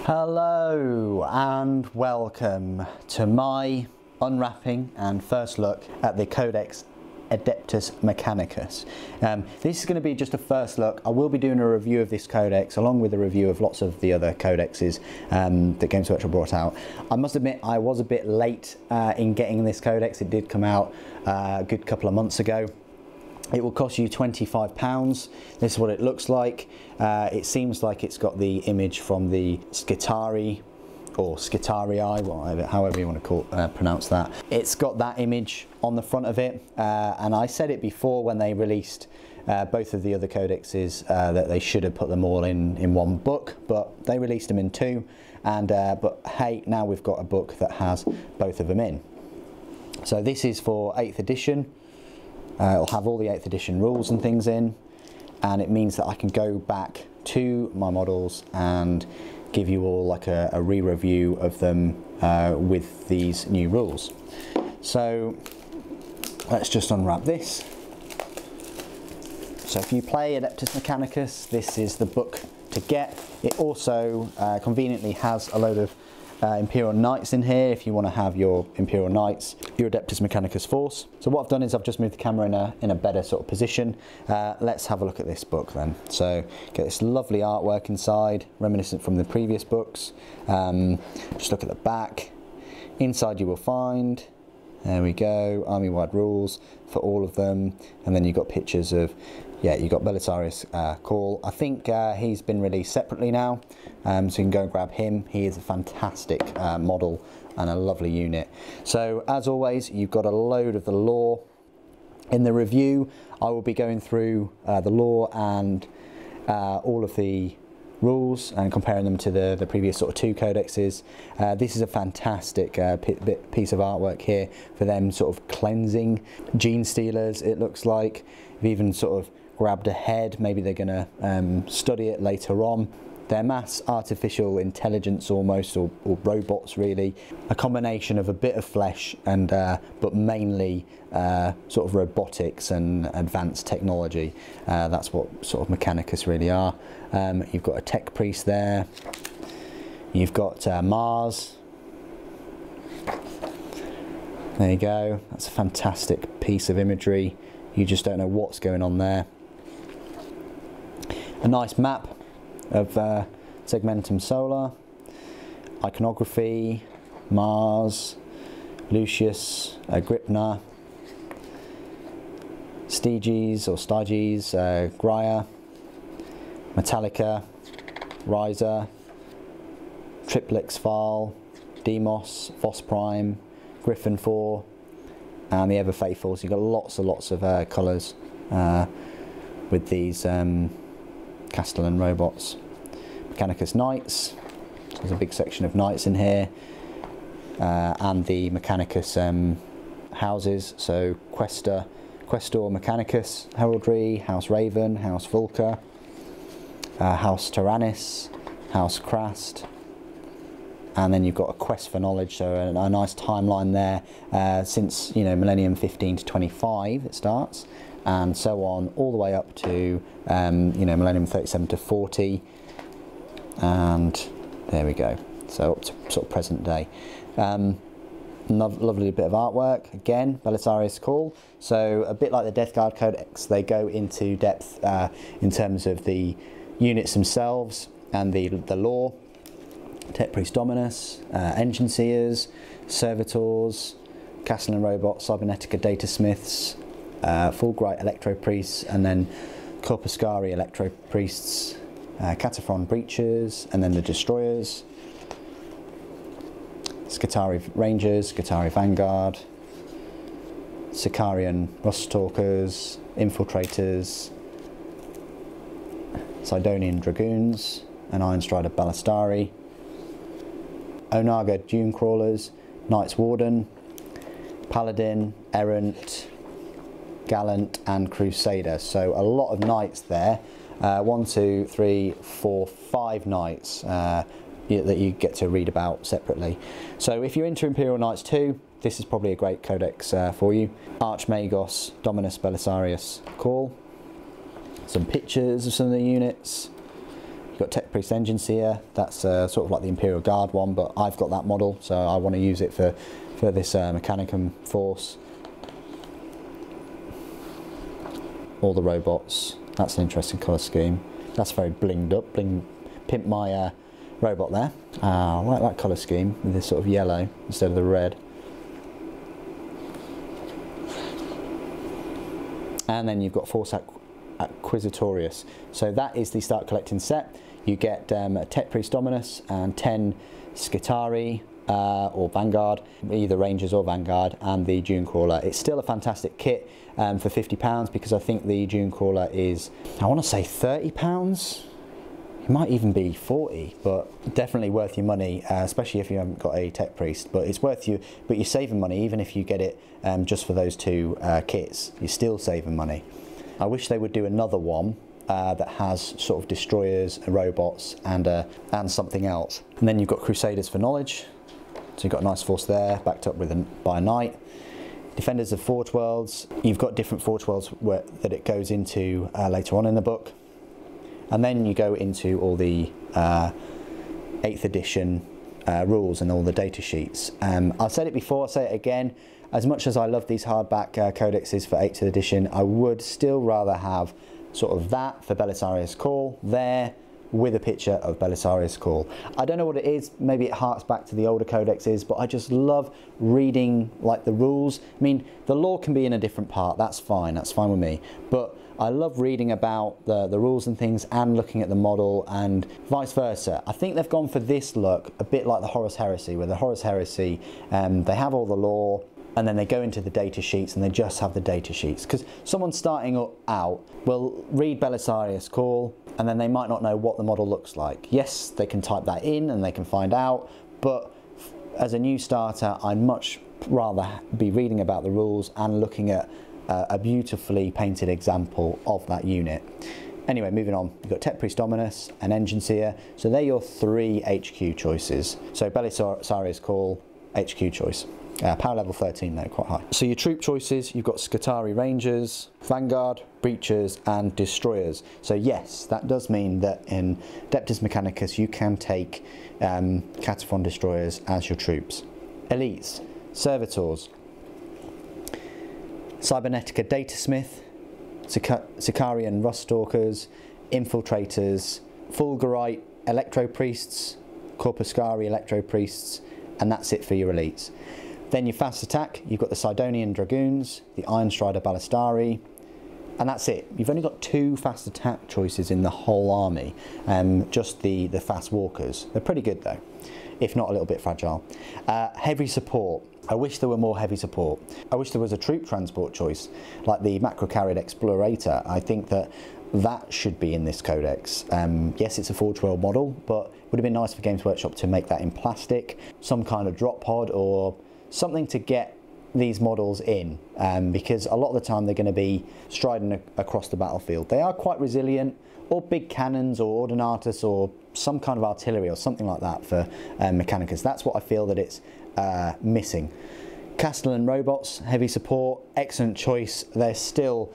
Hello and welcome to my unwrapping and first look at the Codex Adeptus Mechanicus. This is going to be just a first look. I will be doing a review of this codex along with a review of lots of the other codexes that Games Workshop brought out. I must admit I was a bit late in getting this codex. It did come out a good couple of months ago. It will cost you £25. This is what it looks like. It seems like it's got the image from the Skitarii or Skitarii, whatever, however you want to pronounce that. It's got that image on the front of it, and I said it before when they released both of the other codexes that they should have put them all in one book, but they released them in two, and but hey, now we've got a book that has both of them in. So this is for 8th edition. It'll have all the 8th edition rules and things in, and it means that I can go back to my models and give you all like a re-review of them with these new rules. So let's just unwrap this. So if you play Adeptus Mechanicus, this is the book to get. It also conveniently has a load of Imperial Knights in here if you want to have your Imperial Knights, your Adeptus Mechanicus force. So what I've done is I've just moved the camera in a better sort of position. Let's have a look at this book then. So get this lovely artwork inside, reminiscent from the previous books. Just look at the back. Inside you will find, there we go, army-wide rules for all of them, and then you've got pictures of, yeah, you've got Belisarius Call. I think he's been released separately now, so you can go and grab him. He is a fantastic model and a lovely unit. So as always, you've got a load of the lore. In the review, I will be going through the lore and all of the rules and comparing them to the previous sort of two codexes. This is a fantastic piece of artwork here for them sort of cleansing gene stealers, it looks like. They've even sort of grabbed a head, maybe they're going to study it later on. They're mass artificial intelligence almost, or robots really. A combination of a bit of flesh and but mainly sort of robotics and advanced technology. That's what sort of Mechanicus really are. You've got a tech priest there. You've got Mars. There you go. That's a fantastic piece of imagery. You just don't know what's going on there. A nice map of Segmentum Solar, iconography, Mars, Lucius, Agrippina, Styges or Styges, Graia, Metallica, Riser, Triplex File, Demos, Voss Prime, Griffin 4, and the Ever Faithful. So you've got lots and lots of colours with these Castellan robots. Mechanicus Knights, there's a big section of Knights in here, and the Mechanicus houses, so Questor Mechanicus, Heraldry, House Raven, House Vulca, House Tyrannus, House Crast, and then you've got a quest for knowledge, so a nice timeline there since, you know, Millennium 15 to 25 it starts, and so on all the way up to you know, Millennium 37 to 40, and there we go, so up to sort of present day. Lovely bit of artwork again, Belisarius Call. So a bit like the Death Guard Codex, they go into depth in terms of the units themselves and the lore. Tech Priest Dominus, Engine Seers, Servitors, Castellan Robots, Cybernetica Data Smiths, Fulbright Electro Priests, and then Corpuscari Electro Priests, Cataphron Breachers, and then the Destroyers, Skitarii Rangers, Skitarii Vanguard, Sicarian Rustalkers, Infiltrators, Sidonian Dragoons, and Ironstrider Ballistari, Onaga Dune Crawlers, Knights Warden, Paladin, Errant, Gallant, and Crusader. So a lot of knights there. 1, 2, 3, 4, 5 knights that you get to read about separately. So if you're into Imperial Knights too, this is probably a great codex for you. Archmagos Dominus Belisarius Call. Some pictures of some of the units. You've got Tech Priest Engine Seer, that's sort of like the Imperial Guard one, but I've got that model, so I want to use it for this Mechanicum force. All the robots, that's an interesting colour scheme. That's very blinged up, pimp my robot there. I like that colour scheme with this sort of yellow instead of the red. And then you've got Force Acquisitorius. So that is the start collecting set. You get Tech Priest Dominus and 10 Skitarii or Vanguard, either Rangers or Vanguard, and the Dune Crawler. It's still a fantastic kit for £50 because I think the Dune Crawler is, I want to say £30. It might even be 40, but definitely worth your money, especially if you haven't got a Tech Priest. But it's worth you, but you're saving money even if you get it just for those two kits. You're still saving money. I wish they would do another one that has sort of destroyers and robots and something else. And then you've got Crusaders for Knowledge. So you've got a nice force there, backed up with by a knight. Defenders of Forge Worlds. You've got different Forge Worlds that it goes into later on in the book. And then you go into all the 8th edition rules and all the data sheets. I've said it before, I'll say it again. As much as I love these hardback codexes for 8th edition, I would still rather have sort of that for Belisarius Call there with a picture of Belisarius Call. I don't know what it is, maybe it harks back to the older codexes, but I just love reading like the rules. I mean, the lore can be in a different part, that's fine with me. But I love reading about the rules and things and looking at the model and vice versa. I think they've gone for this look a bit like the Horus Heresy, where the Horus Heresy, they have all the lore and then they go into the data sheets and they just have the data sheets. Because someone starting out will read Belisarius Call and then they might not know what the model looks like. Yes, they can type that in and they can find out, but as a new starter, I'd much rather be reading about the rules and looking at a beautifully painted example of that unit. Anyway, moving on, you've got Tech Priest Dominus and Engine Seer. So they're your 3 HQ choices. So Belisarius Call, HQ choice. Power level 13 though, quite high. So your troop choices, you've got Skitarii Rangers, Vanguard, Breachers and Destroyers. So yes, that does mean that in Adeptus Mechanicus you can take Cataphon Destroyers as your troops. Elites, Servitors, Cybernetica Datasmith, Sicarian Ruststalkers, Infiltrators, Fulgurite Electro Priests, Corpuscari Electro Priests, and that's it for your elites. Then your fast attack, you've got the Sidonian Dragoons, the Iron Strider Ballistari, and that's it. You've only got 2 fast attack choices in the whole army, just the fast walkers. They're pretty good though, if not a little bit fragile. Heavy support. I wish there were more heavy support. I wish there was a troop transport choice, like the macro-carried Explorator. I think that should be in this codex. Yes, it's a Forge World model, but it would have been nice for Games Workshop to make that in plastic, some kind of drop pod or something to get these models in, because a lot of the time they're going to be striding across the battlefield. They are quite resilient, or big cannons or Ordinatus or some kind of artillery or something like that for Mechanicus. That's what I feel that it's missing. Castellan robots, heavy support, excellent choice. They're still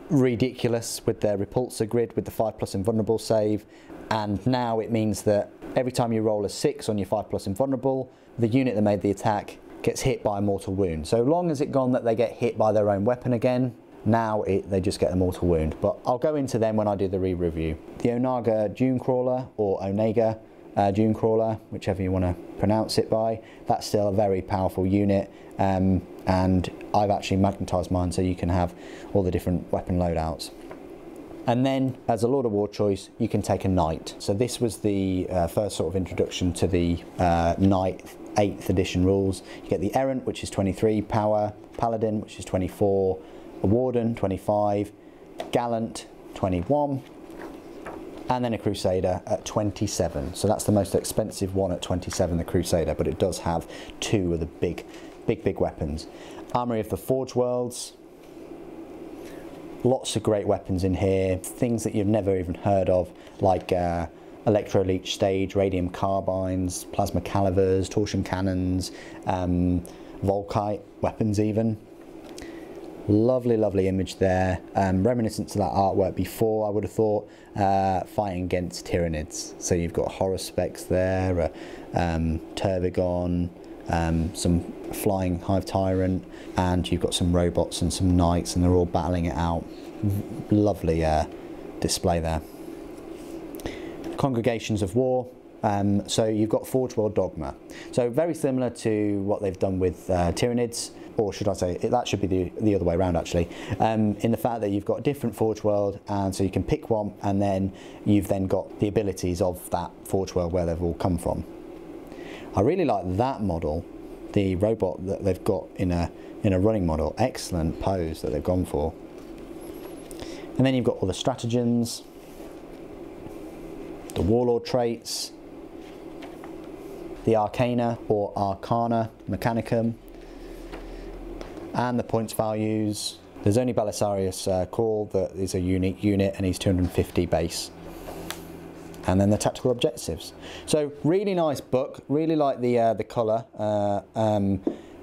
ridiculous with their repulsor grid with the 5+ invulnerable save, and now it means that every time you roll a 6 on your 5+ invulnerable, the unit that made the attack gets hit by a mortal wound. So long as it gone that they get hit by their own weapon again, now they just get a mortal wound. But I'll go into them when I do the re-review. The Onaga Dune Crawler, or Onega Dune Crawler, whichever you want to pronounce it by, that's still a very powerful unit, and I've actually magnetised mine so you can have all the different weapon loadouts. And then, as a Lord of War choice, you can take a Knight. So this was the first sort of introduction to the Knight 8th edition rules. You get the Errant, which is 23 power, Paladin, which is 24, a Warden, 25, Gallant, 21, and then a Crusader at 27. So that's the most expensive one at 27, the Crusader, but it does have 2 of the big weapons. Armory of the Forge Worlds. Lots of great weapons in here, things that you've never even heard of, like Electro-Leech Stage, Radium Carbines, Plasma Calivers, Torsion Cannons, Volkite weapons even. Lovely, lovely image there, reminiscent to that artwork before, I would have thought, fighting against Tyranids. So you've got Horospex there, Tervigon, some flying Hive Tyrant, and you've got some robots and some knights, and they're all battling it out. Lovely display there. Congregations of War. So you've got Forge World Dogma. So very similar to what they've done with Tyranids, or should I say, that should be the other way around actually, in the fact that you've got a different Forge World, and so you can pick one, and then you've then got the abilities of that Forge World where they've all come from. I really like that model, the robot that they've got in a running model. Excellent pose that they've gone for. And then you've got all the stratagems, the Warlord traits, the Arcana or Arcana Mechanicum, and the points values. There's only Belisarius Call that is a unique unit, and he's 250 base. And then the tactical objectives. So really nice book. Really like the colour and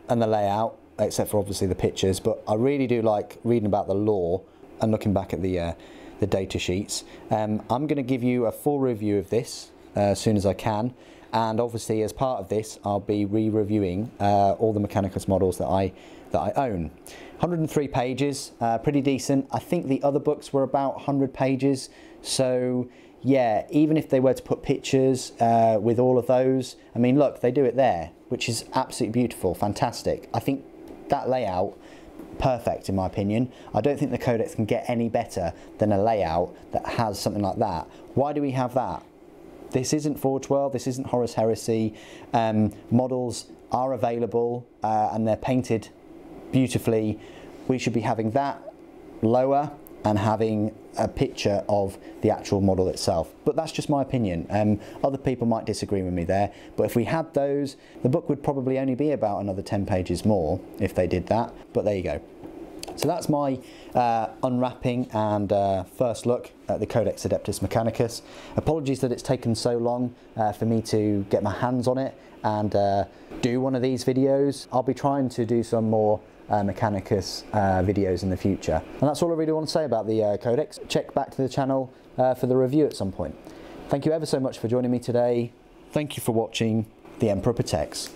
the layout, except for obviously the pictures. But I really do like reading about the lore and looking back at the data sheets. I'm going to give you a full review of this as soon as I can. And obviously, as part of this, I'll be re-reviewing all the Mechanicus models that I own. 103 pages, pretty decent. I think the other books were about 100 pages. So yeah, even if they were to put pictures with all of those, I mean, look, they do it there, which is absolutely beautiful, fantastic. I think that layout, perfect in my opinion. I don't think the codex can get any better than a layout that has something like that. Why do we have that? This isn't Forge World, this isn't Horus Heresy. Models are available and they're painted beautifully. We should be having that lower and having a picture of the actual model itself. But that's just my opinion. Other people might disagree with me there, but if we had those, the book would probably only be about another 10 pages more if they did that, but there you go. So that's my unwrapping and first look at the Codex Adeptus Mechanicus. Apologies that it's taken so long for me to get my hands on it and do one of these videos. I'll be trying to do some more Mechanicus videos in the future. And that's all I really want to say about the Codex. Check back to the channel for the review at some point. Thank you ever so much for joining me today. Thank you for watching. The Emperor Protects.